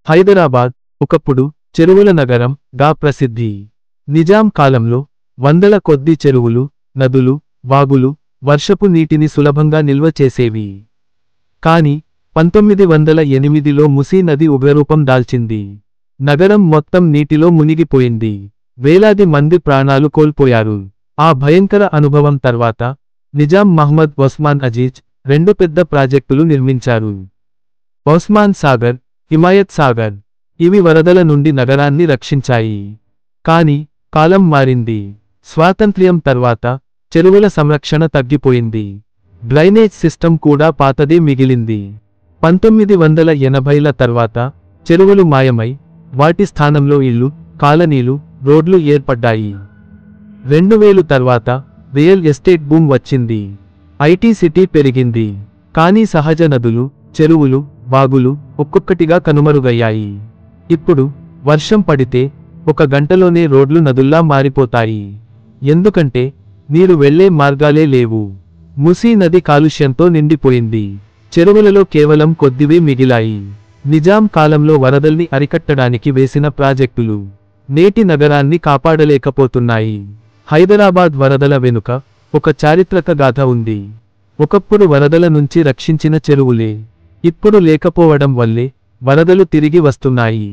హైదరాబాద్ ఒకప్పుడు చెరువుల నగరం గా ప్రసిద్ధి. నిజాం కాలంలో వందల కొద్ది చెరువులు, నదులు, వాగులు వర్షపు నీటిని సులభంగా నిల్వ చేసేవి. కాని 1908లో మూసీ నది ఉగ్రరూపం దాల్చింది. నగరం మొత్తం నీటిలో మునిగిపోయింది. వేలాది మంది ప్రాణాలు కోల్పోయారు. ఆ భయంకర అనుభవం తర్వాత నిజాం మహ్మద్ ఒస్మాన్ అజీజ్ 2 పెద్ద ప్రాజెక్టులు నిర్మించారు. ఒస్మాన్ సాగర్, హిమాయత్ సాగర్. ఇవి వరదల నుండి నగరాన్ని రక్షించాయి. కాని కాలం మారింది. స్వాతంత్ర్యం తర్వాత చెరువుల సంరక్షణ తగ్గిపోయింది. డ్రైనేజ్ సిస్టమ్ కూడా పాతదే మిగిలింది. 1980ల తర్వాత చెరువులు మాయమై వాటి స్థానంలో ఇళ్ళు, కాలనీలు, రోడ్లు ఏర్పడ్డాయి. 2000 తర్వాత రియల్ ఎస్టేట్ బూమ్ వచ్చింది. ఐటీ సిటీ పెరిగింది. కానీ సహజ నదులు, చెరువులు, వాగులు ఒక్కొక్కటిగా కనుమరుగయ్యాయి. ఇప్పుడు వర్షం పడితే 1 గంటలోనే రోడ్లు నదుల్లా మారిపోతాయి. ఎందుకంటే నీరు వెళ్లే మార్గాలే లేవు. మూసీ నది కాలుష్యంతో నిండిపోయింది. చెరువులలో కేవలం కొద్దివే మిగిలాయి. నిజాం కాలంలో వరదల్ని అరికట్టడానికి వేసిన ప్రాజెక్టులు నేటి నగరాన్ని కాపాడలేకపోతున్నాయి. హైదరాబాద్ వరదల వెనుక ఒక చారిత్రక గాథ ఉంది. ఒకప్పుడు వరదల నుంచి రక్షించిన చెరువులే ఇప్పుడు లేకపోవడం వల్లే వరదలు తిరిగి వస్తున్నాయి.